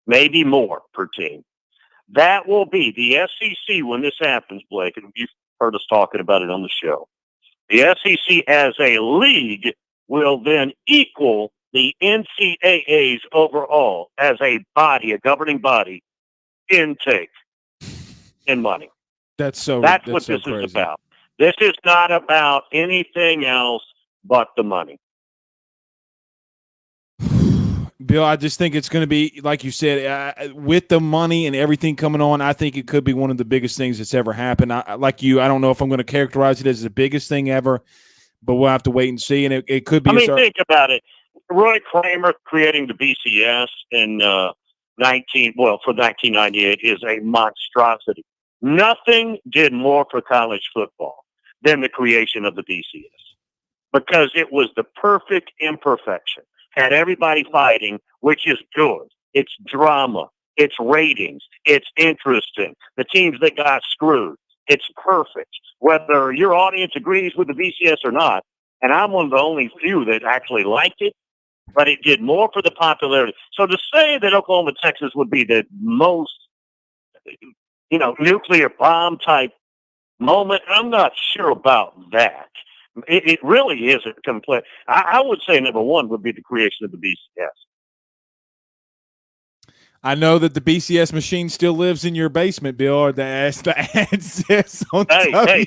maybe more per team. That will be the SEC when this happens, Blake, and you've heard us talking about it on the show. The SEC as a league will then equal the NCAA's overall as a body, a governing body, intake in money. That's what this crazy. is about. This is not about anything else but the money. Bill, I just think it's going to be, like you said, with the money and everything coming on, I think it could be one of the biggest things that's ever happened. I don't know if I'm going to characterize it as the biggest thing ever, but we'll have to wait and see. And it could be. Think about it. Roy Kramer creating the BCS in for 1998 is a monstrosity. Nothing did more for college football than the creation of the BCS, because it was the perfect imperfection. Had everybody fighting, which is good. It's drama. It's ratings. It's interesting. The teams that got screwed, it's perfect. Whether your audience agrees with the BCS or not, and I'm one of the only few that actually liked it, but it did more for the popularity. So to say that Oklahoma, Texas would be the most, nuclear bomb type moment, I'm not sure about that. It really isn't complete. I would say number one would be the creation of the BCS. I know that the BCS machine still lives in your basement, Bill. Or the ad says on Hey,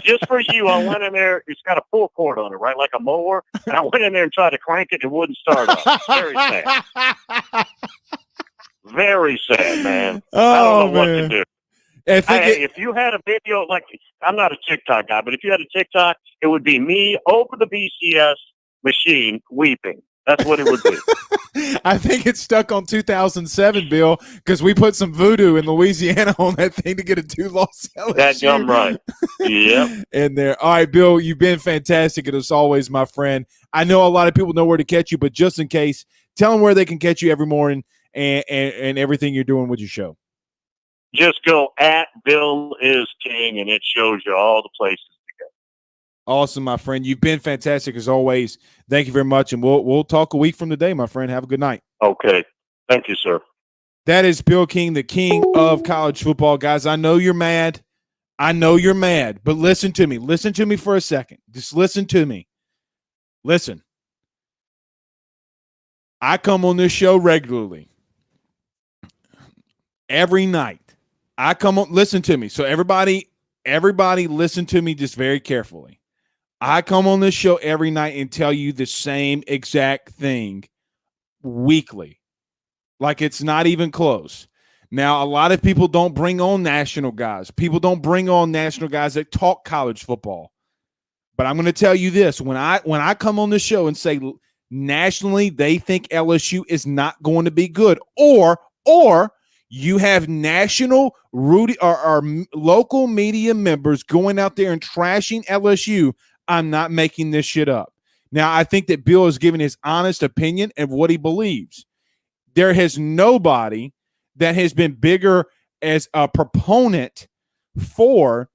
just for you, I went in there. It's got a pull cord on it, right, like a mower. And I went in there and tried to crank it. It wouldn't start up. Very sad. Very sad, man. I don't know what to do. If you had a video, like, I'm not a TikTok guy, but if you had a TikTok, it would be me over the BCS machine weeping. That's what it would be. I think it's stuck on 2007, Bill, because we put some voodoo in Louisiana on that thing to get a 2-loss LSU. That's dumb right. Yep. In there. All right, Bill, you've been fantastic, and as always, my friend. I know a lot of people know where to catch you, but just in case, tell them where they can catch you every morning and everything you're doing with your show. Just go at Bill is King, and it shows you all the places to go. Awesome, my friend. You've been fantastic as always. Thank you very much, and we'll talk a week from today, my friend. Have a good night. Okay. Thank you, sir. That is Bill King, the king of college football. Guys, I know you're mad. But listen to me. Listen to me for a second. Just listen to me. Listen. I come on this show regularly. Every night. I come on, listen to me. So everybody listen to me just very carefully. I come on this show every night and tell you the same exact thing weekly. Like it's not even close. Now, a lot of people don't bring on national guys. People don't bring on national guys that talk college football. But I'm going to tell you this. When I come on this show and say nationally they think LSU is not going to be good, or you have national or local media members going out there and trashing LSU, I'm not making this shit up. Now, I think that Bill is giving his honest opinion of what he believes. There has nobody that has been bigger as a proponent for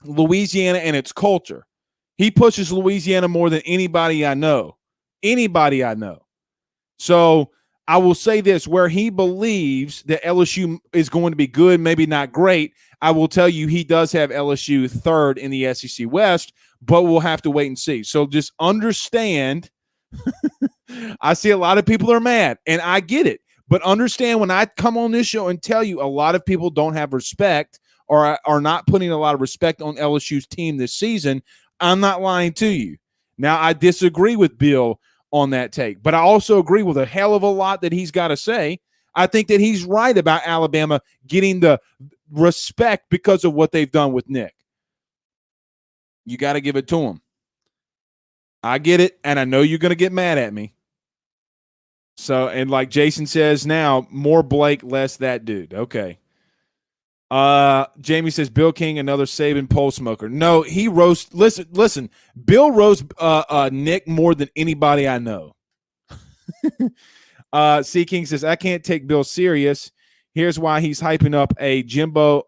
Louisiana and its culture. He pushes Louisiana more than anybody I know. So I will say this, where he believes that LSU is going to be good, maybe not great, I will tell you he does have LSU third in the SEC West, but we'll have to wait and see. So just understand, I see a lot of people are mad, and I get it. But understand, when I come on this show and tell you a lot of people don't have respect or are not putting a lot of respect on LSU's team this season, I'm not lying to you. Now, I disagree with Bill on that take, but I also agree with a hell of a lot that he's got to say. I think that he's right about Alabama getting the respect because of what they've done with Nick. You got to give it to him. I get it, and I know you're going to get mad at me. So, and like Jason says now, more Blake, less that dude. Okay. Jamie says Bill King, another Saban pole smoker. No, he roast. Listen. Bill roast Nick more than anybody I know. C King says I can't take Bill serious. Here's why he's hyping up a Jimbo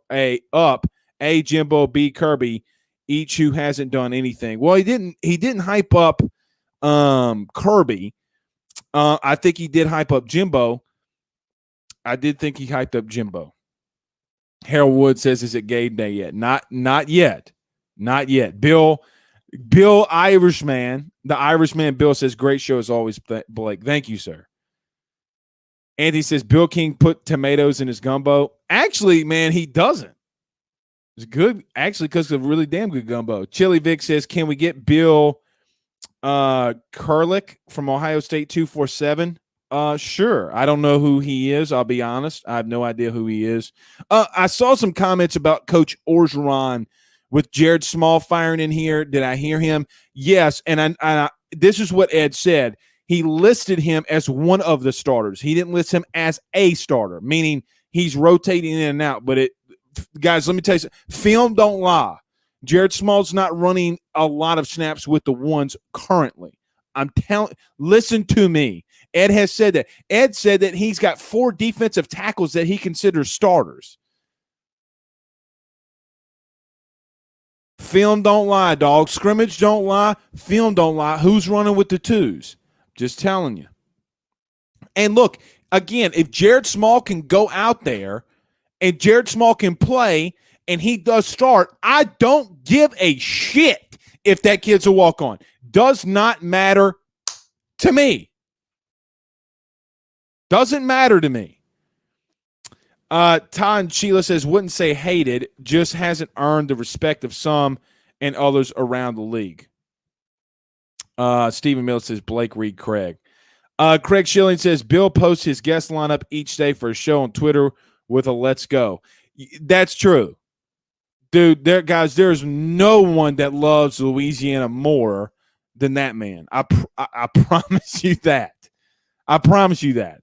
B Kirby, each who hasn't done anything. Well, he didn't hype up Kirby. I think he did hype up Jimbo. I did think he hyped up Jimbo. Harold Wood says, is it game day yet? Not yet. Not yet. Bill Irishman, the Irishman Bill says, great show as always, Blake. Thank you, sir. Andy says, Bill King put tomatoes in his gumbo. Actually, man, he doesn't. It's good, actually, because of really damn good gumbo. Chili Vic says, can we get Bill Kurlick from Ohio State 247? Sure. I don't know who he is. I'll be honest. I have no idea who he is. I saw some comments about Coach Orgeron with Jared Small firing in here. Did I hear him? Yes. And I this is what Ed said. He listed him as one of the starters. He didn't list him as a starter, meaning he's rotating in and out. But guys, let me tell you something. Film don't lie. Jared Small's not running a lot of snaps with the ones currently. Listen to me. Ed has said that. Ed said that he's got 4 defensive tackles that he considers starters. Film don't lie, dog. Scrimmage don't lie. Film don't lie. Who's running with the 2s? Just telling you. And look, again, if Jared Small can go out there and Jared Small can play and he does start, I don't give a shit if that kid's a walk-on. Does not matter to me. Doesn't matter to me. Todd Sheila says, wouldn't say hated, just hasn't earned the respect of some and others around the league. Stephen Mills says, Blake Reed Craig. Craig Schilling says, Bill posts his guest lineup each day for a show on Twitter with a let's go. That's true. Dude, there's no one that loves Louisiana more than that man. I promise you that. I promise you that.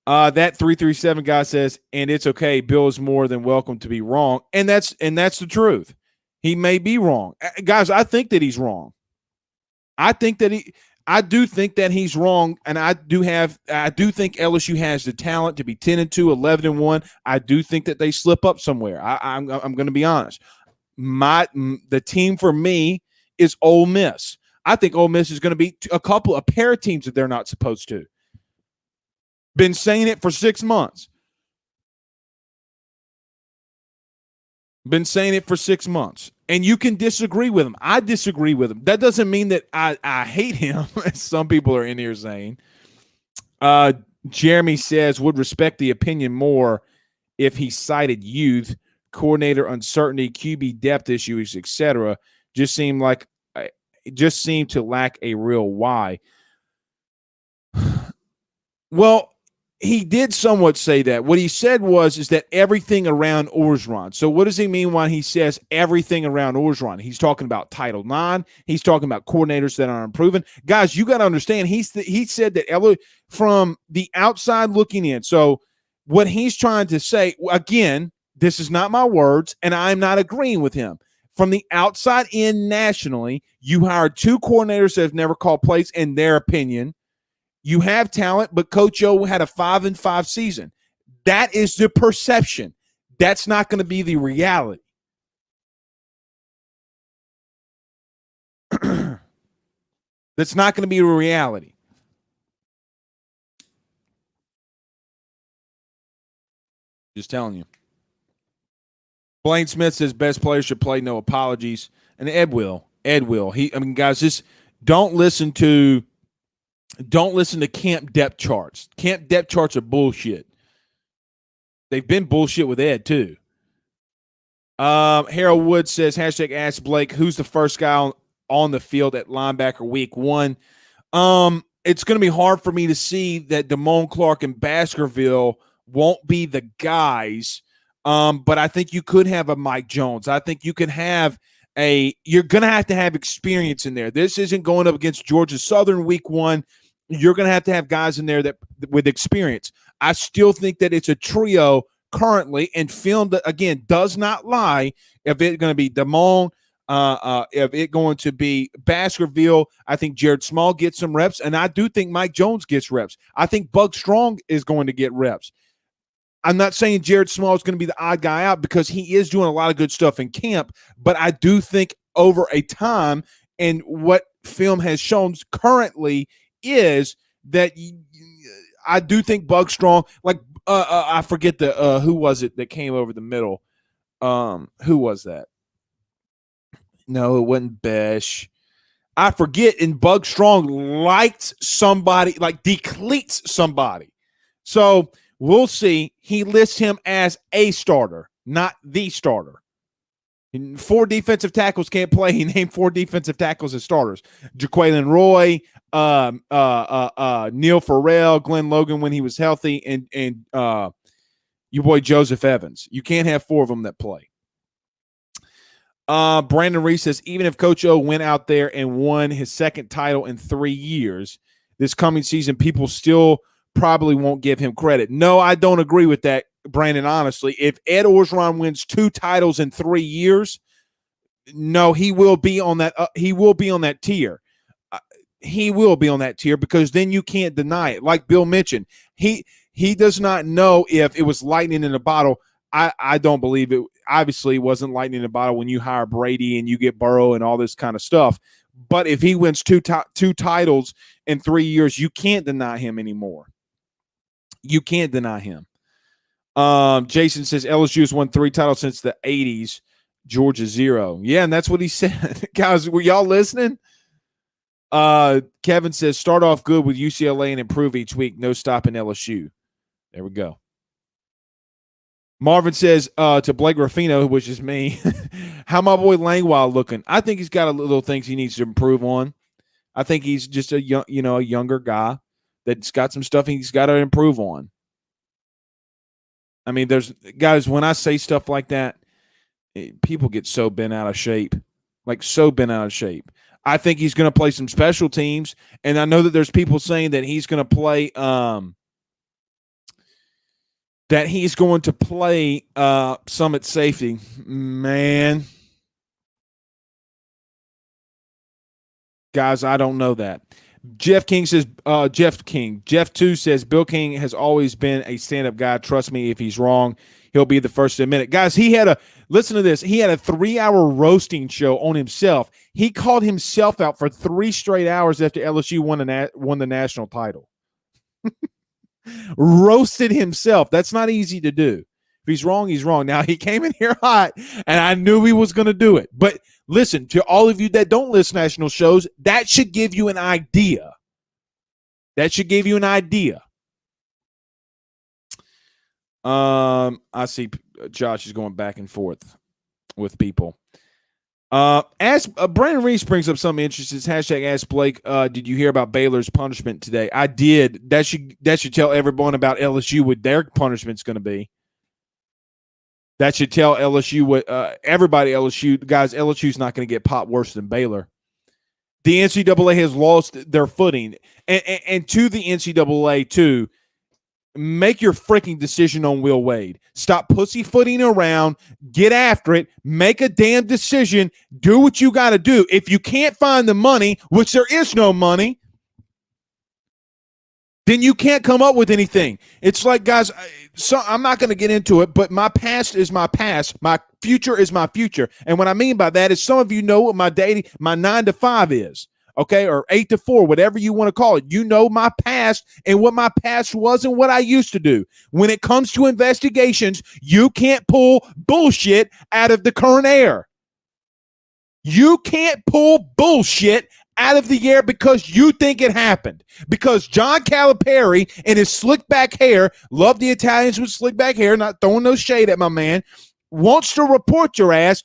That 337 guy says, and it's okay. Bill is more than welcome to be wrong. And that's the truth. He may be wrong. Guys, I think that he's wrong. I do think that he's wrong, and I do think LSU has the talent to be 10-2, 11-1. I do think that they slip up somewhere. I'm going to be honest. The team for me is Ole Miss. I think Ole Miss is going to be a pair of teams that they're not supposed to. Been saying it for 6 months. Been saying it for 6 months. And you can disagree with him. I disagree with him. That doesn't mean that I hate him, as some people are in here saying. Jeremy says, would respect the opinion more if he cited youth, coordinator uncertainty, QB depth issues, etc. Just seemed to lack a real why. Well, he did somewhat say that. What he said is that everything around Orgeron. So what does he mean when he says everything around Orgeron? He's talking about Title IX. He's talking about coordinators that are improving. Guys, you got to understand, he said that from the outside looking in. So what he's trying to say, again, this is not my words, and I'm not agreeing with him. From the outside in nationally, you hired 2 coordinators that have never called plays, in their opinion. You have talent, but Coach O had a 5-5 season. That is the perception. That's not going to be the reality. That's not going to be a reality. Just telling you. Blaine Smith says best player should play, no apologies. And Ed will. Guys, just don't listen to camp depth charts. Camp depth charts are bullshit. They've been bullshit with Ed, too. Harold Wood says, hashtag ask Blake, who's the first guy on the field at linebacker week 1? It's going to be hard for me to see that Damone Clark and Baskerville won't be the guys, but I think you could have a Mike Jones. I think you can have you're going to have experience in there. This isn't going up against Georgia Southern week 1. You're going to have guys in there that with experience. I still think that it's a trio currently, and film that again does not lie. If it's going to be Damone, if it's going to be Baskerville, I think Jared Small gets some reps, and I do think Mike Jones gets reps. I think Bug Strong is going to get reps. I'm not saying Jared Small is going to be the odd guy out because he is doing a lot of good stuff in camp, but I do think over a time, and what film has shown currently is that I do think Bug Strong, like I forget the who was it that came over the middle. Who was that? No, it wasn't Besh. I forget. And Bug Strong likes somebody, like decleats somebody. So we'll see. He lists him as a starter, not the starter. And 4 defensive tackles can't play. He named 4 defensive tackles as starters. Jaquelin Roy, Neil Farrell, Glenn Logan when he was healthy, and your boy Joseph Evans. You can't have 4 of them that play. Brandon Reese says, even if Coach O went out there and won his second title in 3 years, this coming season, people still probably won't give him credit. No, I don't agree with that, Brandon, honestly. If Ed Orgeron wins 2 titles in 3 years, no, he will be on that. He will be on that tier. He will be on that tier because then you can't deny it. Like Bill mentioned, he does not know if it was lightning in a bottle. I don't believe it. Obviously, it wasn't lightning in a bottle when you hire Brady and you get Burrow and all this kind of stuff. But if he wins two titles in 3 years, you can't deny him anymore. You can't deny him. Jason says LSU has won 3 titles since the 80s. Georgia 0. Yeah, and that's what he said. Guys, were y'all listening? Kevin says start off good with UCLA and improve each week. No stopping LSU. There we go. Marvin says to Blake Rafino, which is me, how my boy Langwell looking? I think he's got a little things he needs to improve on. I think he's just a younger guy that's got some stuff he's got to improve on. I mean, there's guys, when I say stuff like that, people get so bent out of shape, like so bent out of shape. I think he's going to play some special teams, and I know that there's people saying that he's going to play some at safety. Man, guys, I don't know that. Jeff 2 says Bill King has always been a stand-up guy. Trust me, if he's wrong, he'll be the first to admit it. Guys, listen to this. He had a 3-hour roasting show on himself. He called himself out for 3 straight hours after LSU won the national title. Roasted himself. That's not easy to do. If he's wrong, he's wrong. Now, he came in here hot, and I knew he was going to do it. But listen, to all of you that don't listen to national shows, that should give you an idea. That should give you an idea. I see Josh is going back and forth with people. As Brandon Reese brings up something interesting, hashtag Ask Blake. Did you hear about Baylor's punishment today? I did. That should tell everyone about LSU what their punishment's going to be. That should tell LSU what everybody LSU guys. LSU's not going to get popped worse than Baylor. The NCAA has lost their footing, and to the NCAA too. Make your freaking decision on Will Wade. Stop pussyfooting around. Get after it. Make a damn decision. Do what you got to do. If you can't find the money, which there is no money, then you can't come up with anything. It's like, guys, so I'm not going to get into it, but my past is my past. My future is my future. And what I mean by that is some of you know what my 9 to 5 is. Okay, or 8 to 4, whatever you want to call it. You know my past and what my past was and what I used to do. When it comes to investigations, you can't pull bullshit out of the current air. You can't pull bullshit out of the air because you think it happened. Because John Calipari and his slick back hair, love the Italians with slick back hair, not throwing no shade at my man, wants to report your ass.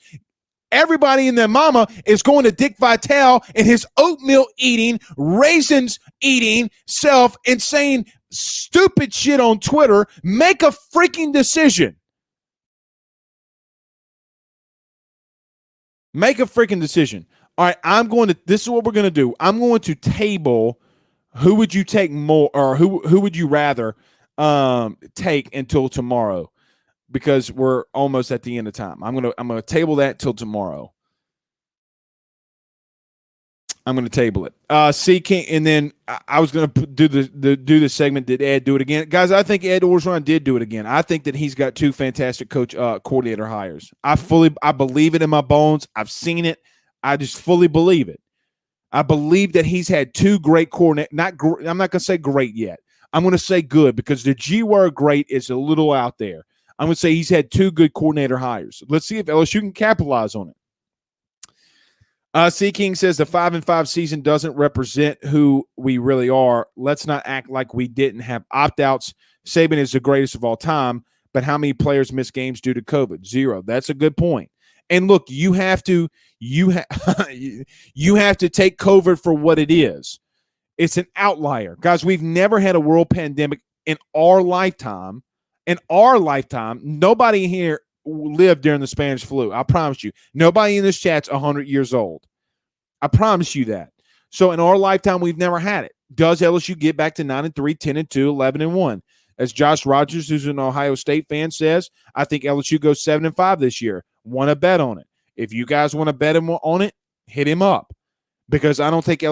Everybody and their mama is going to Dick Vitale and his oatmeal eating, raisins eating self and saying stupid shit on Twitter. Make a freaking decision. Make a freaking decision. All right, this is what we're going to do. I'm going to table who would you take more, or who would you rather take until tomorrow. because we're almost at the end of time. I'm gonna table that till tomorrow. I'm going to table it. C King, and then I was going to do the segment. Did Ed do it again, guys? I think Ed Orgeron did do it again. I think that he's got two fantastic coordinator hires. I believe it in my bones. I've seen it. I just fully believe it. I believe that he's had two great coordinator. I'm not going to say great yet. I'm going to say good because the G word great is a little out there. I'm going to say he's had two good coordinator hires. Let's see if LSU can capitalize on it. C King says the 5-5 season doesn't represent who we really are. Let's not act like we didn't have opt-outs. Saban is the greatest of all time, but how many players miss games due to COVID? 0. That's a good point. And look, you have to take COVID for what it is. It's an outlier. Guys, we've never had a world pandemic in our lifetime. In our lifetime, nobody here lived during the Spanish flu. I promise you. Nobody in this chat's 100 years old. I promise you that. So in our lifetime, we've never had it. Does LSU get back to 9-3, 10-2, 11-1? As Josh Rogers, who's an Ohio State fan, says, I think LSU goes 7-5 this year. Want to bet on it? If you guys want to bet him on it, hit him up. Because I don't think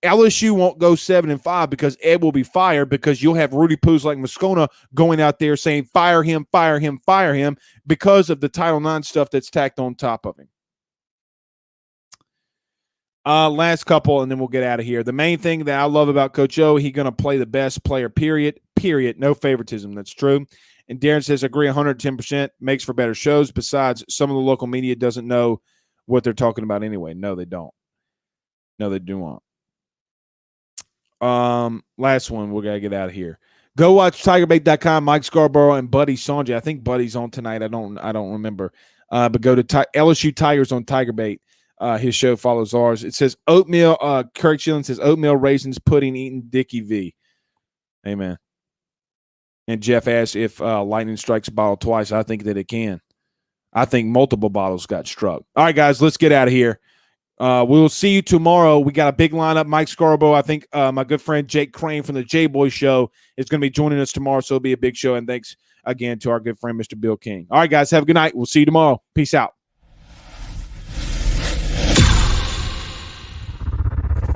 LSU won't go 7-5 because Ed will be fired because you'll have Rudy Poos like Moscona going out there saying fire him, fire him, fire him because of the Title IX stuff that's tacked on top of him. Last couple, and then we'll get out of here. The main thing that I love about Coach O, he's going to play the best player, period. No favoritism. That's true. And Darren says, agree 110%, makes for better shows. Besides, some of the local media doesn't know what they're talking about anyway. No, they don't. No, they do not. Last one. We're going to get out of here. Go watch TigerBait.com, Mike Scarborough and Buddy Sanjay. I think Buddy's on tonight. I don't remember. But go to LSU Tigers on TigerBait. His show follows ours. It says oatmeal. Kirk Schilling says oatmeal, raisins, pudding, eating Dickie V. Amen. And Jeff asks if lightning strikes a bottle twice. I think that it can. I think multiple bottles got struck. All right, guys, let's get out of here. We'll see you tomorrow. We got a big lineup. Mike Scarborough, I think my good friend Jake Crane from the J-Boy Show is going to be joining us tomorrow, so it'll be a big show. And thanks again to our good friend, Mr. Bill King. All right, guys, have a good night. We'll see you tomorrow. Peace out.